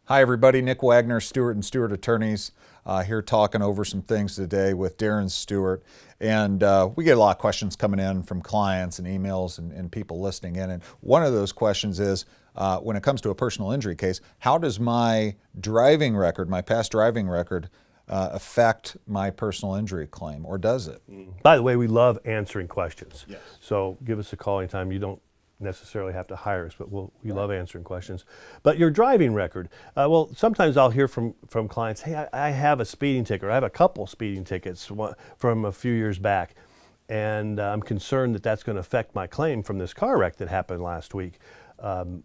Hi everybody, Nick Wagner, Stewart and Stewart Attorneys, here talking over some things today with Darren Stewart. And we get a lot of questions coming in from clients and emails and people listening in. And one of those questions is, when it comes to a personal injury case, how does my driving record, my past driving record, affect my personal injury claim, or does it? By the way, we love answering questions. Yes. So give us a call anytime. You don't necessarily have to hire us, but we love answering questions. But your driving record, well, sometimes I'll hear from clients, hey, I have a speeding ticket, or I have a couple speeding tickets from a few years back, and I'm concerned that that's going to affect my claim from this car wreck that happened last week.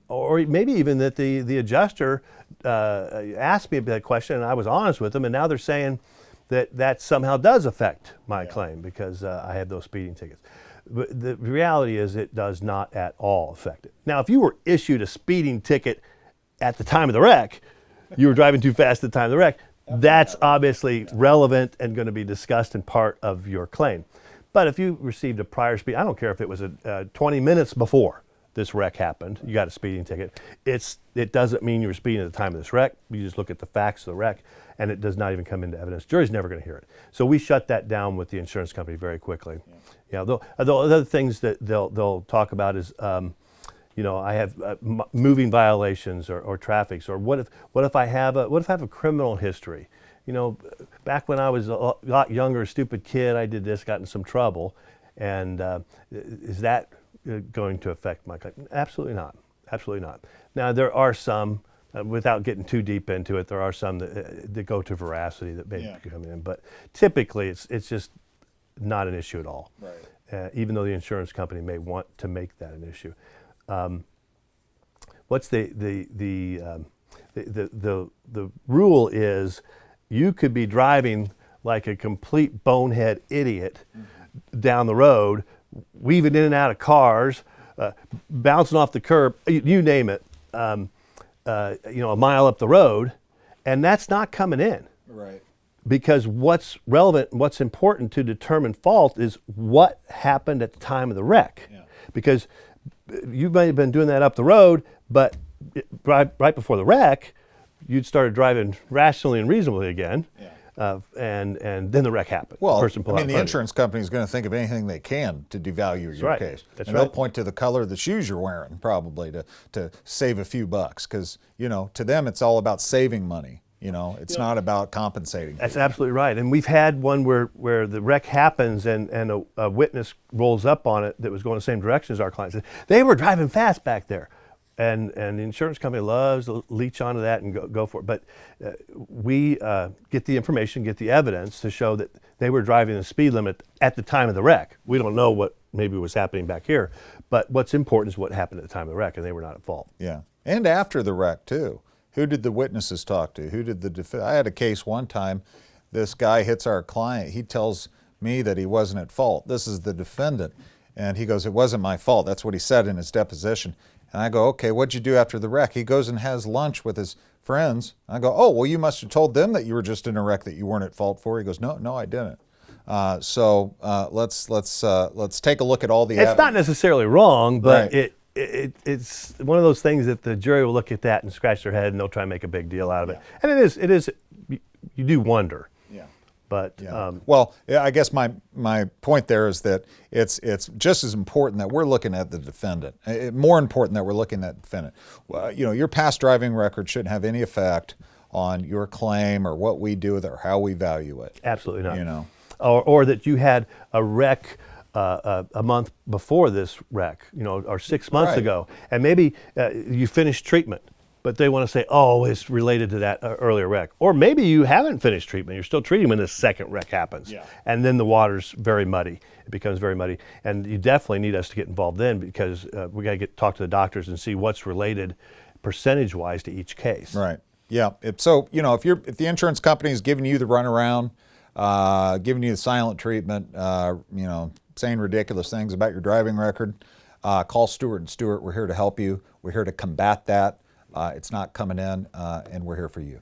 Or maybe even that the adjuster asked me that question and I was honest with them, and now they're saying that somehow does affect my claim because I had those speeding tickets. But the reality is it does not at all affect it. Now, if you were issued a speeding ticket at the time of the wreck, you were driving too fast at the time of the wreck, that's obviously relevant and going to be discussed and part of your claim. But if you received a prior speed, I don't care if it was 20 minutes before this wreck happened, you got a speeding ticket, it doesn't mean you were speeding at the time of this wreck. You just look at the facts of the wreck, and it does not even come into evidence. Jury's never going to hear it. So we shut that down with the insurance company very quickly. Yeah, the other things that they'll talk about is, I have moving violations or traffics, or what if I have a criminal history? Back when I was a lot younger, stupid kid, I did this, got in some trouble, and is that going to affect my claim? Absolutely not. Absolutely not. Now, there are some, without getting too deep into it, there are some that go to veracity that may come in, but typically it's just not an issue at all. Right. Even though the insurance company may want to make that an issue. What's the rule is you could be driving like a complete bonehead idiot down the road, weaving in and out of cars, bouncing off the curb, you name it, a mile up the road, and that's not coming in. Right. Because what's relevant, what's important to determine fault is what happened at the time of the wreck. Yeah. Because you may have been doing that up the road, but right before the wreck, you'd started driving rationally and reasonably again. Yeah. And then the wreck happened. Well, the insurance company is going to think of anything they can to devalue your case. That's and they'll point to the color of the shoes you're wearing, probably, to save a few bucks. Because, to them, it's all about saving money. It's not about compensating. That's absolutely right. And we've had one where the wreck happens and a witness rolls up on it that was going the same direction as our client. Said, they were driving fast back there. And the insurance company loves to leech onto that and go for it. But we get the information, get the evidence to show that they were driving the speed limit at the time of the wreck. We don't know what maybe was happening back here, but what's important is what happened at the time of the wreck, and they were not at fault. Yeah, and after the wreck too. Who did the witnesses talk to? Who did I had a case one time, this guy hits our client. He tells me that he wasn't at fault. This is the defendant. And he goes, it wasn't my fault. That's what he said in his deposition. And I go, okay, what'd you do after the wreck? He goes and has lunch with his friends. I go, oh, well, you must have told them that you were just in a wreck that you weren't at fault for. He goes, no, I didn't. So let's take a look at all the evidence. It's not necessarily wrong, but right. It's one of those things that the jury will look at that and scratch their head and they'll try and make a big deal out of it. And it is, you do wonder. Yeah. But well, I guess my point there is that it's just as important that we're looking at the defendant. More important that we're looking at the defendant. Your past driving record shouldn't have any effect on your claim or what we do with it or how we value it. Absolutely not. Or that you had a wreck a month before this wreck, or 6 months ago, and maybe you finished treatment. But they want to say, oh, it's related to that earlier wreck. Or maybe you haven't finished treatment. You're still treating when this second wreck happens. Yeah. And then the water's very muddy. It becomes very muddy. And you definitely need us to get involved then because we got to talk to the doctors and see what's related percentage-wise to each case. Right. Yeah. If the insurance company is giving you the runaround, giving you the silent treatment, saying ridiculous things about your driving record, call Stewart and Stewart. We're here to help you. We're here to combat that. It's not coming in, and we're here for you.